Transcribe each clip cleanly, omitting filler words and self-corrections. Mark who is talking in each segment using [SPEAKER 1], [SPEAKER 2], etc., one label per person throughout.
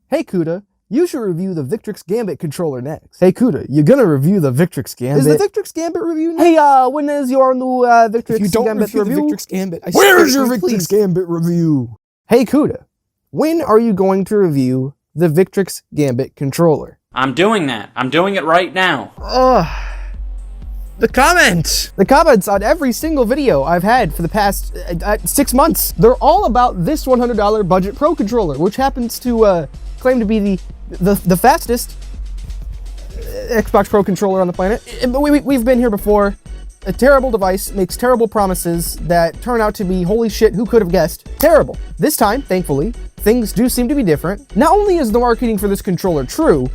[SPEAKER 1] Hey Cuda, you should review the Victrix Gambit controller next. Hey Cuda, you're gonna review the Victrix Gambit? Is the Victrix Gambit review next? Hey, when is your new Victrix Gambit review?
[SPEAKER 2] The Victrix Gambit,
[SPEAKER 1] Where's your Victrix Gambit review? Hey Cuda, when are you going to review the Victrix Gambit controller?
[SPEAKER 3] I'm doing that. I'm doing it right now.
[SPEAKER 1] The comments on every single video I've had for the past 6 months, they're all about this $100 budget pro controller, which happens to claim to be the fastest Xbox Pro controller on the planet. We've been here before. A terrible device makes terrible promises that turn out to be, holy shit, who could have guessed? Terrible. This time, thankfully, things do seem to be different. Not only is the marketing for this controller true,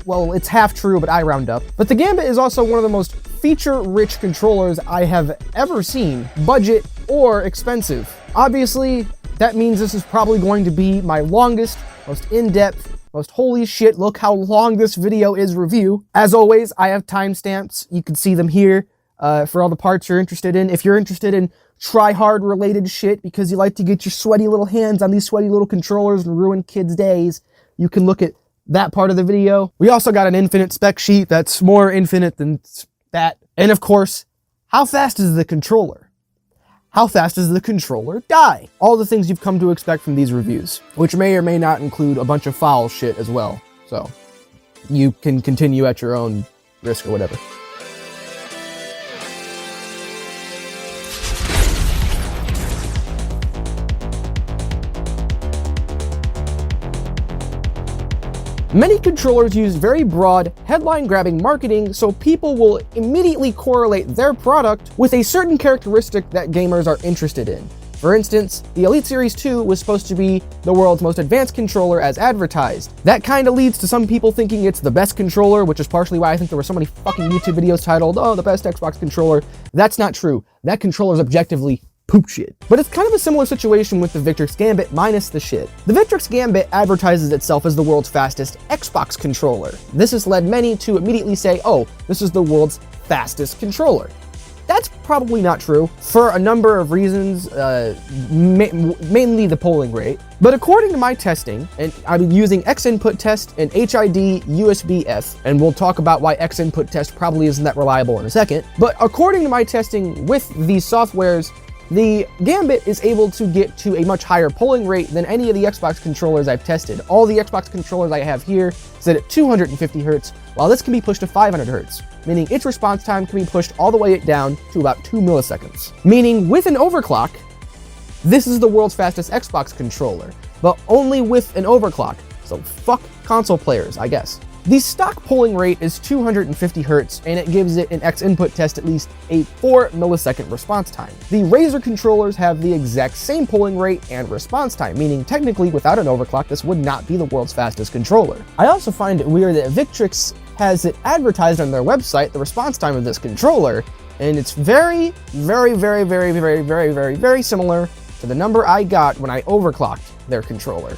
[SPEAKER 1] well, it's half true, but I round up, but the Gambit is also one of the most feature-rich controllers I have ever seen, budget or expensive. Obviously, that means this is probably going to be my longest, most in-depth, most holy shit, look how long this video is review. As always, I have timestamps. You can see them here for all the parts you're interested in. If you're interested in try-hard related shit because you like to get your sweaty little hands on these sweaty little controllers and ruin kids' days, you can look at that part of the video. We also got an infinite spec sheet that's more infinite than that. And of course, how fast is the controller? How fast does the controller die? All the things you've come to expect from these reviews, which may or may not include a bunch of foul shit as well. So you can continue at your own risk or whatever. Many controllers use very broad, headline-grabbing marketing so people will immediately correlate their product with a certain characteristic that gamers are interested in. For instance, the Elite Series 2 was supposed to be the world's most advanced controller as advertised. That kinda leads to some people thinking it's the best controller, which is partially why I think there were so many fucking YouTube videos titled, "Oh, the best Xbox controller." That's not true. That controller is objectively poop shit. But it's kind of a similar situation with the Victrix Gambit minus the shit. The Victrix Gambit advertises itself as the world's fastest Xbox controller. This has led many to immediately say, oh, this is the world's fastest controller. That's probably not true for a number of reasons, mainly the polling rate. But according to my testing, and I've been using X-Input Test and HID USB-F, and we'll talk about why X-Input Test probably isn't that reliable in a second. But according to my testing with these softwares, the Gambit is able to get to a much higher polling rate than any of the Xbox controllers I've tested. All the Xbox controllers I have here sit at 250 Hz, while this can be pushed to 500 Hz, meaning its response time can be pushed all the way down to about 2 milliseconds. Meaning with an overclock, this is the world's fastest Xbox controller, but only with an overclock. So fuck console players, I guess. The stock polling rate is 250 Hz, and it gives it an X-Input Test at least a 4 millisecond response time. The Razer controllers have the exact same polling rate and response time, meaning technically without an overclock, this would not be the world's fastest controller. I also find it weird that Victrix has it advertised on their website, the response time of this controller, and it's very, very, very, very, very, very, very, very similar to the number I got when I overclocked their controller.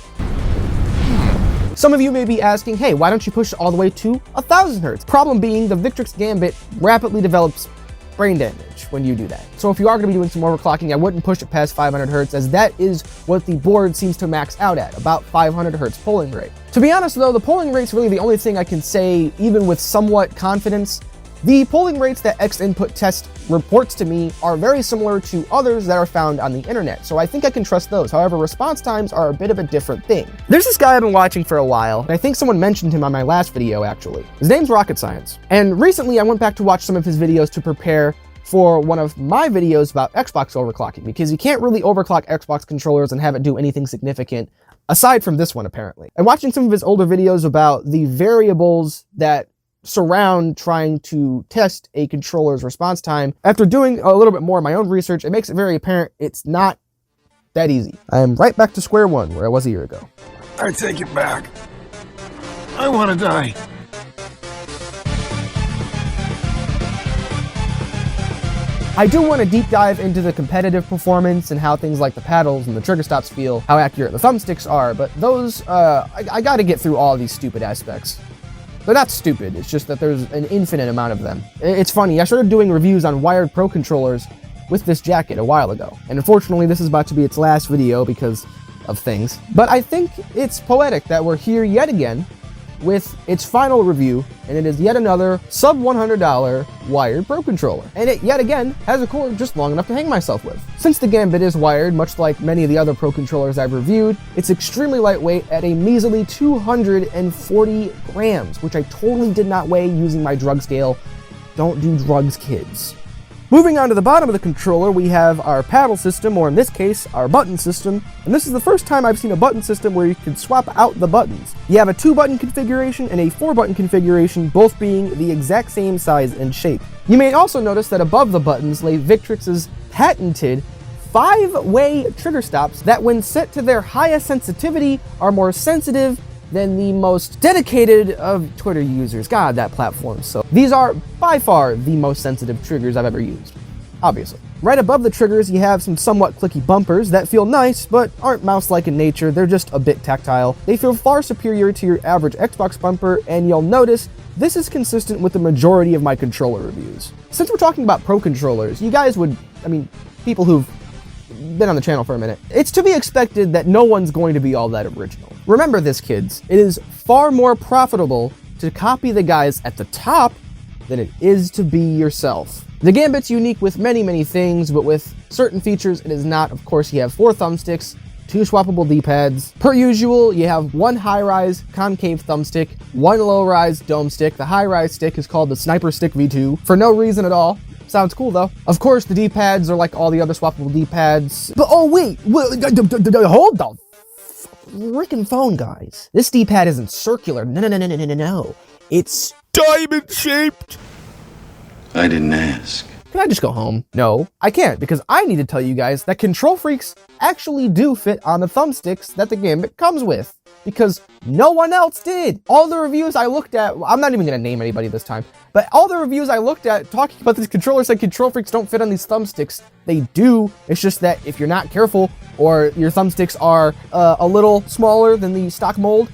[SPEAKER 1] Some of you may be asking, hey, why don't you push it all the way to 1000 Hz? Problem being, the Victrix Gambit rapidly develops brain damage when you do that. So if you are going to be doing some overclocking, I wouldn't push it past 500 Hz, as that is what the board seems to max out at, about 500 Hz polling rate. To be honest though, the polling rate's really the only thing I can say, even with somewhat confidence. The polling rates that X-Input Test reports to me are very similar to others that are found on the internet, so I think I can trust those. However, response times are a bit of a different thing. There's this guy I've been watching for a while, and I think someone mentioned him on my last video, actually. His name's Rocket Science, and recently I went back to watch some of his videos to prepare for one of my videos about Xbox overclocking, because you can't really overclock Xbox controllers and have it do anything significant, aside from this one, apparently. And watching some of his older videos about the variables that surround trying to test a controller's response time, after doing a little bit more of my own research, it makes it very apparent it's not that easy. I am right back to square one where I was a year ago.
[SPEAKER 2] I take it back. I want to die.
[SPEAKER 1] I do want to deep dive into the competitive performance and how things like the paddles and the trigger stops feel, how accurate the thumbsticks are, but those, I gotta get through all these stupid aspects. They're not stupid, it's just that there's an infinite amount of them. It's funny, I started doing reviews on wired pro controllers with this jacket a while ago, and unfortunately this is about to be its last video because of things. But I think it's poetic that we're here yet again with its final review, and it is yet another sub $100 wired Pro Controller. And it yet again has a cord just long enough to hang myself with. Since the Gambit is wired, much like many of the other Pro Controllers I've reviewed, it's extremely lightweight at a measly 240 grams, which I totally did not weigh using my drug scale. Don't do drugs, kids. Moving on to the bottom of the controller, we have our paddle system, or in this case, our button system. And this is the first time I've seen a button system where you can swap out the buttons. You have a 2-button configuration and a 4-button configuration, both being the exact same size and shape. You may also notice that above the buttons lay Victrix's patented 5-way trigger stops that, when set to their highest sensitivity, are more sensitive than the most dedicated of Twitter users. God, that platform. So these are by far the most sensitive triggers I've ever used, obviously. Right above the triggers, you have some somewhat clicky bumpers that feel nice, but aren't mouse-like in nature. They're just a bit tactile. They feel far superior to your average Xbox bumper, and you'll notice this is consistent with the majority of my controller reviews. Since we're talking about Pro Controllers, you guys would, people who've been on the channel for a minute, it's to be expected that no one's going to be all that original. Remember this, kids. It is far more profitable to copy the guys at the top than it is to be yourself. The Gambit's unique with many, many things, but with certain features it is not. Of course, you have 4 thumbsticks, 2 swappable D-pads. Per usual, you have 1 high-rise concave thumbstick, 1 low-rise dome stick. The high-rise stick is called the Sniper Stick V2 for no reason at all. Sounds cool though. Of course, the D-pads are like all the other swappable D-pads. But oh wait, hold the freaking phone, guys. This D-pad isn't circular. No. It's diamond-shaped.
[SPEAKER 2] I didn't ask.
[SPEAKER 1] Can I just go home? No, I can't, because I need to tell you guys that control freaks actually do fit on the thumbsticks that the Gambit comes with, because no one else did. All the reviews I looked at, I'm not even gonna name anybody this time, but all the reviews I looked at talking about these controllers said control freaks don't fit on these thumbsticks. They do. It's just that if you're not careful, or your thumbsticks are a little smaller than the stock mold,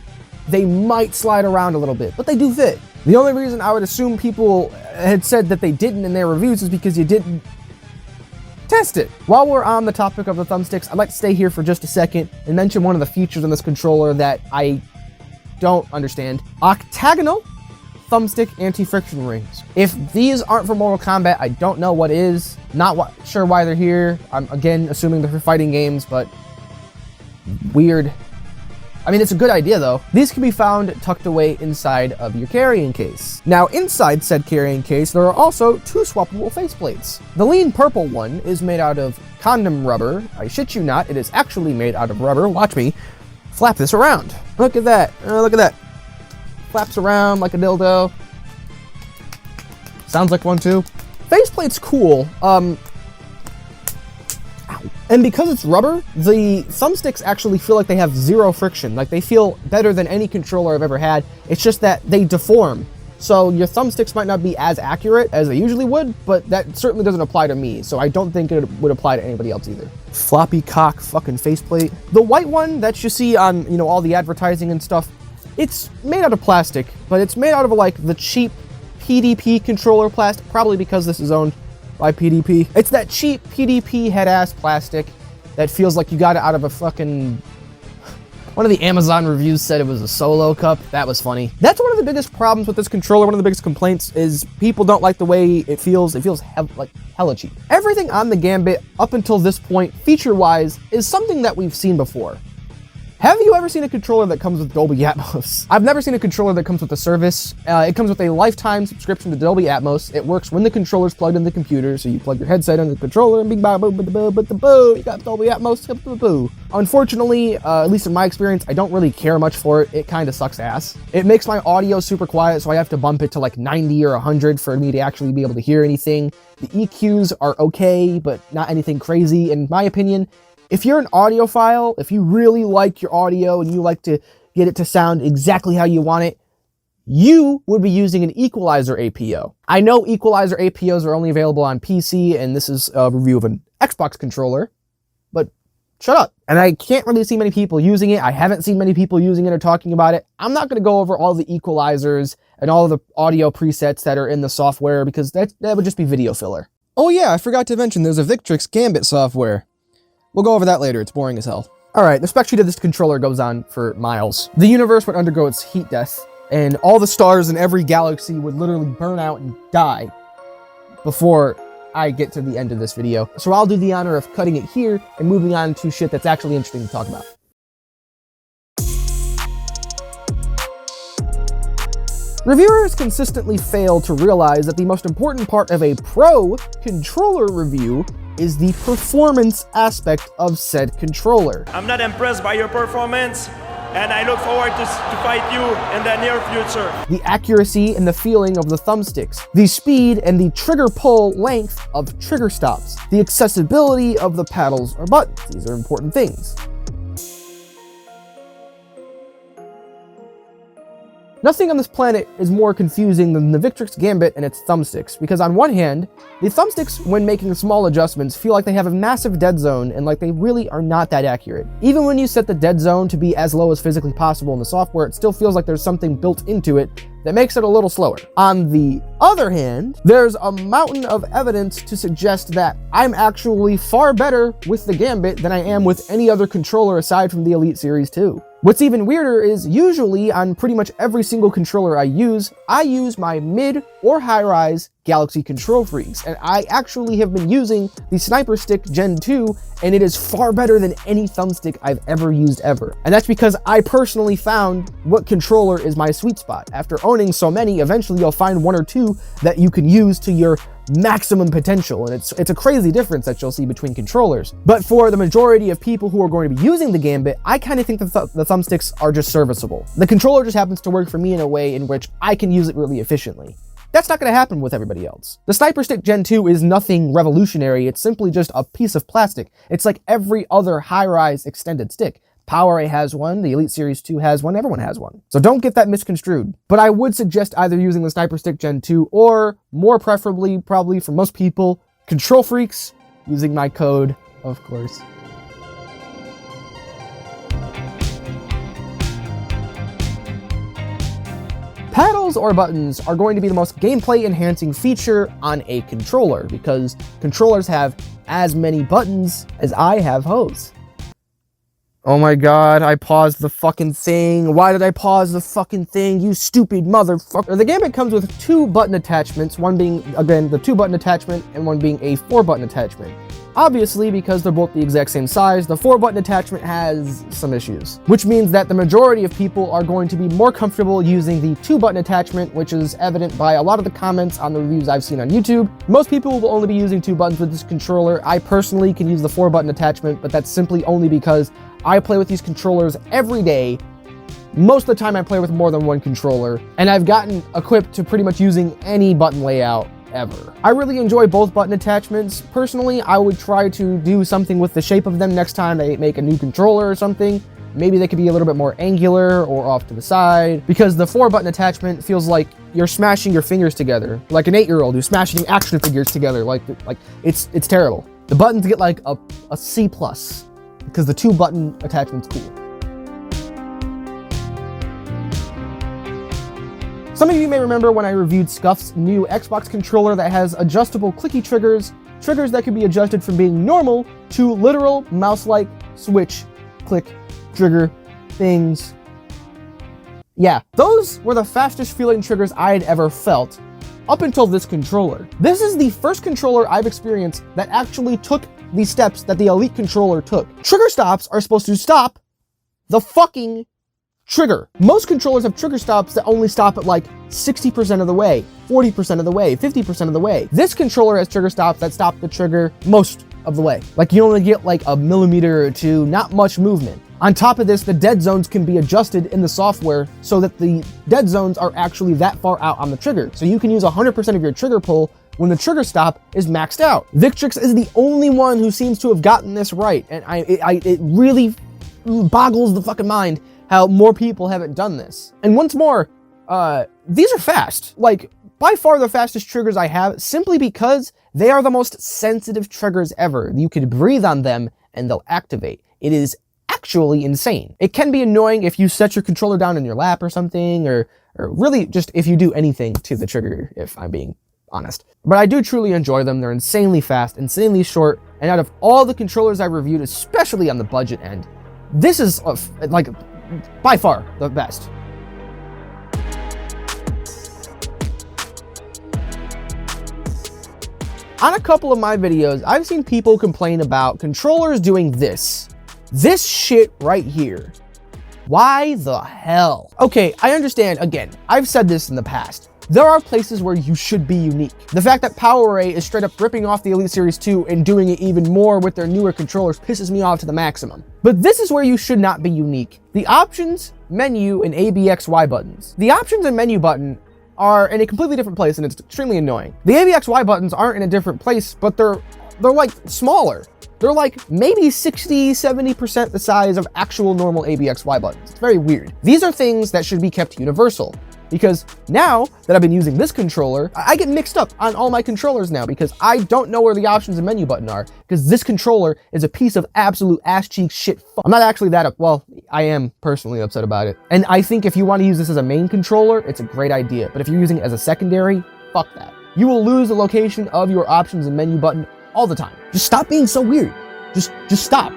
[SPEAKER 1] they might slide around a little bit, but they do fit. The only reason I would assume people had said that they didn't in their reviews is because you didn't test it. While we're on the topic of the thumbsticks, I'd like to stay here for just a second and mention one of the features on this controller that I don't understand. Octagonal thumbstick anti-friction rings. If these aren't for Mortal Kombat, I don't know what is. Not sure why they're here. I'm again assuming they're for fighting games, but weird. It's a good idea though. These can be found tucked away inside of your carrying case. Now, inside said carrying case, there are also 2 swappable faceplates. The lean purple one is made out of condom rubber. I shit you not, it is actually made out of rubber. Watch me flap this around. Look at that. Look at that. Flaps around like a dildo. Sounds like one too. Faceplate's cool. And because it's rubber, the thumbsticks actually feel like they have 0 friction. Like, they feel better than any controller I've ever had. It's just that they deform. So your thumbsticks might not be as accurate as they usually would, but that certainly doesn't apply to me. So I don't think it would apply to anybody else either. Floppy cock fucking faceplate. The white one that you see on, all the advertising and stuff, it's made out of plastic, but it's made out of like the cheap PDP controller plastic, probably because this is owned by PDP. It's that cheap PDP head-ass plastic that feels like you got it out of a fucking... One of the Amazon reviews said it was a Solo cup. That was funny. That's one of the biggest problems with this controller. One of the biggest complaints is people don't like the way it feels. It feels like hella cheap. Everything on the Gambit up until this point, feature-wise, is something that we've seen before. Have you ever seen a controller that comes with Dolby Atmos? I've never seen a controller that comes with a service. It comes with a lifetime subscription to Dolby Atmos. It works when the controller's plugged in the computer, so you plug your headset into the controller and bing bang boo boo boo boo, you got Dolby Atmos boo. Unfortunately, at least in my experience, I don't really care much for it. It kind of sucks ass. It makes my audio super quiet, so I have to bump it to like 90 or 100 for me to actually be able to hear anything. The EQs are okay, but not anything crazy, in my opinion. If you're an audiophile, if you really like your audio and you like to get it to sound exactly how you want it, you would be using an equalizer APO. I know equalizer APOs are only available on PC, and this is a review of an Xbox controller, but shut up. And I can't really see many people using it. I haven't seen many people using it or talking about it. I'm not going to go over all the equalizers and all the audio presets that are in the software, because that would just be video filler. Oh yeah, I forgot to mention there's a Victrix Gambit software. We'll go over that later. It's boring as hell. Alright, the spec sheet of this controller goes on for miles. The universe would undergo its heat death, and all the stars in every galaxy would literally burn out and die before I get to the end of this video. So I'll do the honor of cutting it here and moving on to shit that's actually interesting to talk about. Reviewers consistently fail to realize that the most important part of a pro controller review is the performance aspect of said controller.
[SPEAKER 4] I'm not impressed by your performance, and I look forward to fight you in the near future.
[SPEAKER 1] The accuracy and the feeling of the thumbsticks, the speed and the trigger pull length of trigger stops, the accessibility of the paddles or buttons. These are important things. Nothing on this planet is more confusing than the Victrix Gambit and its thumbsticks, because on one hand, the thumbsticks, when making small adjustments, feel like they have a massive dead zone and like they really are not that accurate. Even when you set the dead zone to be as low as physically possible in the software, it still feels like there's something built into it that makes it a little slower. On the other hand, there's a mountain of evidence to suggest that I'm actually far better with the Gambit than I am with any other controller aside from the Elite Series 2. What's even weirder is usually on pretty much every single controller I use my mid or high-rise Galaxy Control Freaks, and I actually have been using the Sniper Stick Gen 2, and it is far better than any thumbstick I've ever used ever. And that's because I personally found what controller is my sweet spot. After owning so many, eventually you'll find one or two that you can use to your maximum potential, and it's a crazy difference that you'll see between controllers. But for the majority of people who are going to be using the Gambit, I kind of think the thumbsticks are just serviceable. The controller just happens to work for me in a way in which I can use it really efficiently. That's not going to happen with everybody else. The Sniper Stick Gen 2 is nothing revolutionary, it's simply just a piece of plastic. It's like every other high-rise extended stick. PowerA has one, the Elite Series 2 has one, everyone has one. So don't get that misconstrued. But I would suggest either using the Sniper Stick Gen 2 or, more preferably, probably for most people, Control Freaks, using my code, of course. Paddles or buttons are going to be the most gameplay enhancing feature on a controller because controllers have as many buttons as I have hoes. Oh my god, I paused the fucking thing. Why did I pause the fucking thing, you stupid motherfucker? The Gambit comes with 2 button attachments, one being, again, the 2-button attachment and one being a 4-button attachment. Obviously, because they're both the exact same size, the 4-button attachment has some issues, which means that the majority of people are going to be more comfortable using the 2-button attachment, which is evident by a lot of the comments on the reviews I've seen on YouTube. Most people will only be using 2 buttons with this controller. I personally can use the 4-button attachment, but that's simply only because I play with these controllers every day. Most of the time I play with more than one controller, and I've gotten equipped to pretty much using any button layout ever. I really enjoy both button attachments. Personally, I would try to do something with the shape of them next time they make a new controller or something. Maybe they could be a little bit more angular or off to the side, because the 4-button attachment feels like you're smashing your fingers together, like an 8-year-old who's smashing action figures together. Like it's terrible. The buttons get like a C+, because the 2-button attachment's cool. Some of you may remember when I reviewed Scuff's new Xbox controller that has adjustable clicky triggers that can be adjusted from being normal to literal mouse-like switch, click, trigger things. Yeah, those were the fastest feeling triggers I had ever felt up until this controller. This is the first controller I've experienced that actually took the steps that the Elite controller took. Trigger stops are supposed to stop the fucking trigger. Most controllers have trigger stops that only stop at like 60% of the way, 40% of the way, 50% of the way. This controller has trigger stops that stop the trigger most of the way. Like you only get like a millimeter or two, not much movement. On top of this, the dead zones can be adjusted in the software so that the dead zones are actually that far out on the trigger. So you can use 100% of your trigger pull when the trigger stop is maxed out. Victrix is the only one who seems to have gotten this right, and it really boggles the fucking mind how more people haven't done this. And once more, these are fast. Like, by far the fastest triggers I have, simply because they are the most sensitive triggers ever. You can breathe on them and they'll activate. It is actually insane. It can be annoying if you set your controller down in your lap or something, or really just if you do anything to the trigger, if I'm being honest. But I do truly enjoy them. They're insanely fast, insanely short, and out of all the controllers I've reviewed, especially on the budget end, This is like by far the best. On a couple of my videos, I've seen people complain about controllers doing this shit right here. Why the hell? Okay, I understand, again, I've said this in the past. There are places where you should be unique. The fact that PowerA is straight up ripping off the Elite Series 2 and doing it even more with their newer controllers pisses me off to the maximum. But this is where you should not be unique. The options, menu, and ABXY buttons. The options and menu button are in a completely different place and it's extremely annoying. The ABXY buttons aren't in a different place, but they're like smaller. They're like maybe 60-70% the size of actual normal ABXY buttons. It's very weird. These are things that should be kept universal, because now that I've been using this controller, I get mixed up on all my controllers now because I don't know where the options and menu button are, because this controller is a piece of absolute ass cheek shit. I'm not actually well, I am personally upset about it. And I think if you want to use this as a main controller, it's a great idea. But if you're using it as a secondary, fuck that. You will lose the location of your options and menu button all the time. Just stop being so weird. Just stop.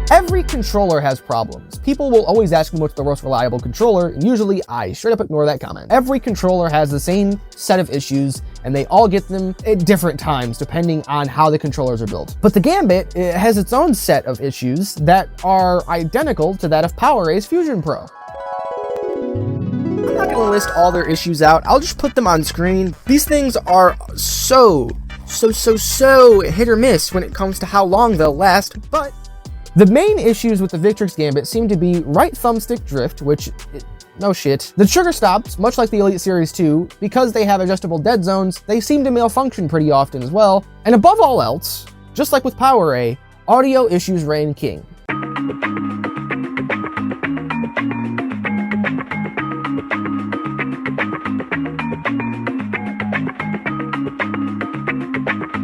[SPEAKER 1] Every controller has problems. People will always ask me what's the most reliable controller, and usually I straight up ignore that comment. Every controller has the same set of issues, and they all get them at different times depending on how the controllers are built. But the Gambit has its own set of issues that are identical to that of PowerA's Fusion Pro. I'm not gonna list all their issues out. I'll just put them on screen. These things are so hit or miss when it comes to how long they'll last, but the main issues with the Victrix Gambit seem to be right thumbstick drift, which, no shit. The trigger stops, much like the Elite Series 2, because they have adjustable dead zones, they seem to malfunction pretty often as well. And above all else, just like with PowerA, audio issues reign king.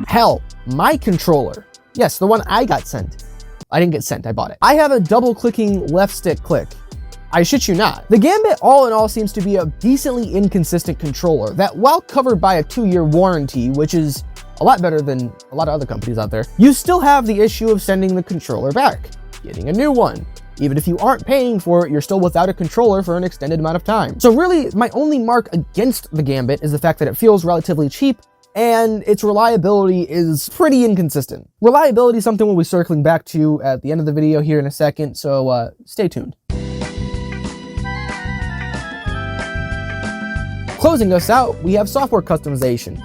[SPEAKER 1] Hell, my controller. Yes, the one I got sent. I didn't get sent, I bought it. I have a double-clicking left stick click. I shit you not. The Gambit all in all seems to be a decently inconsistent controller that, while covered by a 2-year warranty, which is a lot better than a lot of other companies out there, you still have the issue of sending the controller back, getting a new one. Even if you aren't paying for it, you're still without a controller for an extended amount of time. So really, my only mark against the Gambit is the fact that it feels relatively cheap, and its reliability is pretty inconsistent. Reliability is something we'll be circling back to at the end of the video here in a second, so stay tuned. Closing us out, we have software customization,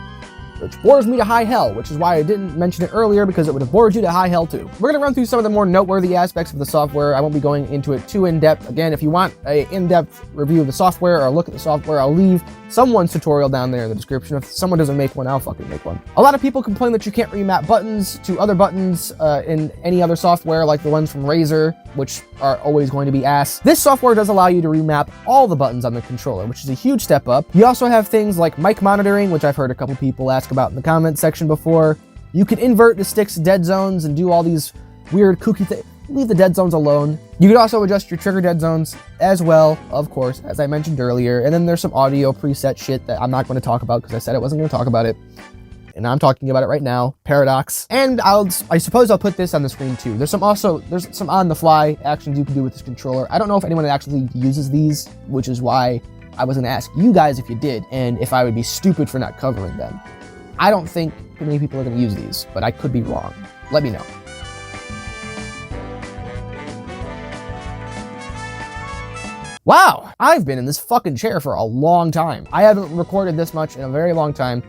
[SPEAKER 1] which bores me to high hell, which is why I didn't mention it earlier, because it would have bored you to high hell too. We're gonna run through some of the more noteworthy aspects of the software. I won't be going into it too in-depth. Again, if you want an in-depth review of the software or a look at the software, I'll leave someone's tutorial down there in the description. If someone doesn't make one, I'll fucking make one. A lot of people complain that you can't remap buttons to other buttons in any other software, like the ones from Razer, which are always going to be ass. This software does allow you to remap all the buttons on the controller, which is a huge step up. You also have things like mic monitoring, which I've heard a couple people ask about in the comments section before. You can invert the stick's dead zones and do all these weird kooky things. Leave the dead zones alone. You can also adjust your trigger dead zones as well, of course, as I mentioned earlier. And then there's some audio preset shit that I'm not going to talk about because I said I wasn't going to talk about it. And I'm talking about it right now. Paradox. And I suppose I'll put this on the screen too. There's some on-the-fly actions you can do with this controller. I don't know if anyone actually uses these, which is why I was going to ask you guys if you did, and if I would be stupid for not covering them. I don't think many people are going to use these, but I could be wrong. Let me know. Wow, I've been in this fucking chair for a long time. I haven't recorded this much in a very long time,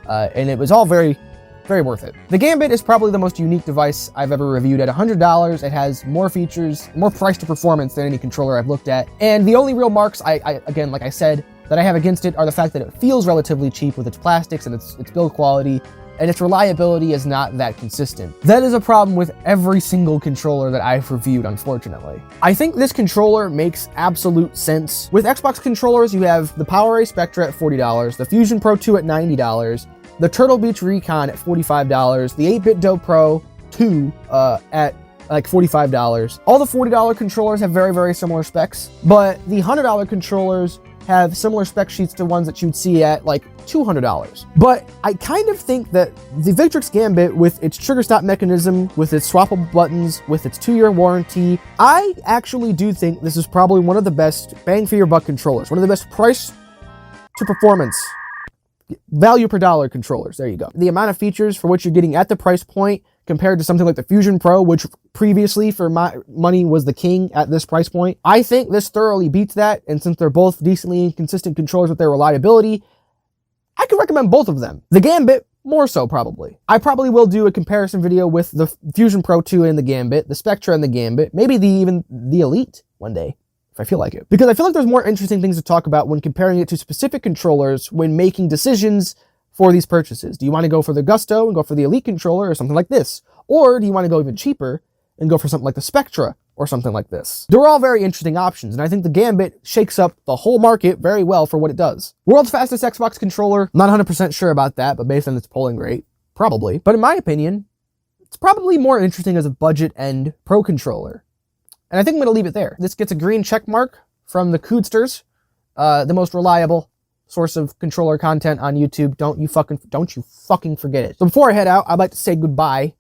[SPEAKER 1] and it was all very, very worth it. The Gambit is probably the most unique device I've ever reviewed. At $100, it has more features, more price to performance than any controller I've looked at. And the only real marks, again, like I said, that I have against it are the fact that it feels relatively cheap with its plastics and its build quality, and its reliability is not that consistent. That is a problem with every single controller that I've reviewed, unfortunately. I think this controller makes absolute sense. With Xbox controllers, you have the PowerA Spectra at $40, the Fusion Pro 2 at $90, the Turtle Beach Recon at $45, the 8-Bit Do Pro 2 at like $45. All the $40 controllers have very, very similar specs, but the $100 controllers have similar spec sheets to ones that you'd see at like $200. But I kind of think that the Victrix Gambit, with its trigger stop mechanism, with its swappable buttons, with its 2-year warranty, I actually do think this is probably one of the best bang for your buck controllers, one of the best price to performance, value per dollar controllers. There you go. The amount of features for what you're getting at the price point compared to something like the Fusion Pro, which previously for my money was the king at this price point, I think this thoroughly beats that. And since they're both decently consistent controllers with their reliability, I could recommend both of them. The Gambit, more so probably. I probably will do a comparison video with the Fusion Pro 2 and the Gambit, the Spectra and the Gambit, maybe even the Elite one day, if I feel like it. Because I feel like there's more interesting things to talk about when comparing it to specific controllers when making decisions for these purchases. Do you want to go for the Gusto and go for the Elite controller or something like this? Or do you want to go even cheaper and go for something like the Spectra or something like this? They're all very interesting options, and I think the Gambit shakes up the whole market very well for what it does. World's fastest Xbox controller, not 100% sure about that, but based on its polling rate, probably. But in my opinion, it's probably more interesting as a budget end pro controller. And I think I'm going to leave it there. This gets a green check mark from the Coodsters, the most reliable source of controller content on YouTube. Don't you fucking forget it. So before I head out, I'd like to say goodbye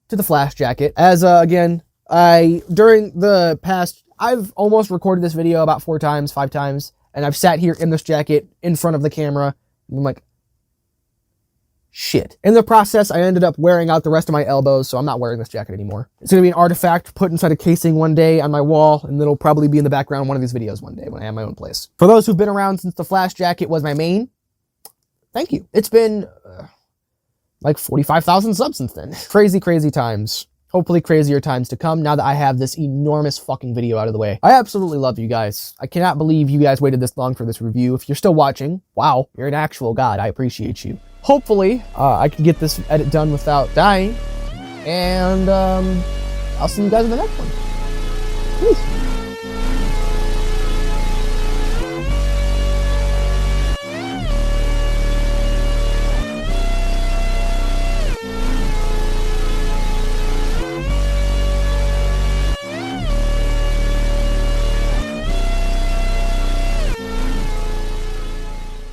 [SPEAKER 1] to the Flash Jacket. As again, during the past, I've almost recorded this video about 5 times, and I've sat here in this jacket in front of the camera, and I'm like, shit. In the process, I ended up wearing out the rest of my elbows, so I'm not wearing this jacket anymore. It's gonna be an artifact put inside a casing one day on my wall, and it'll probably be in the background of one of these videos one day when I have my own place. For those who've been around since the Flash Jacket was my main, thank you. It's been like 45,000 subs since then. Crazy, crazy times. Hopefully crazier times to come now that I have this enormous fucking video out of the way. I absolutely love you guys. I cannot believe you guys waited this long for this review. If you're still watching, wow, you're an actual god. I appreciate you. Hopefully, I can get this edit done without dying. And I'll see you guys in the next one. Peace.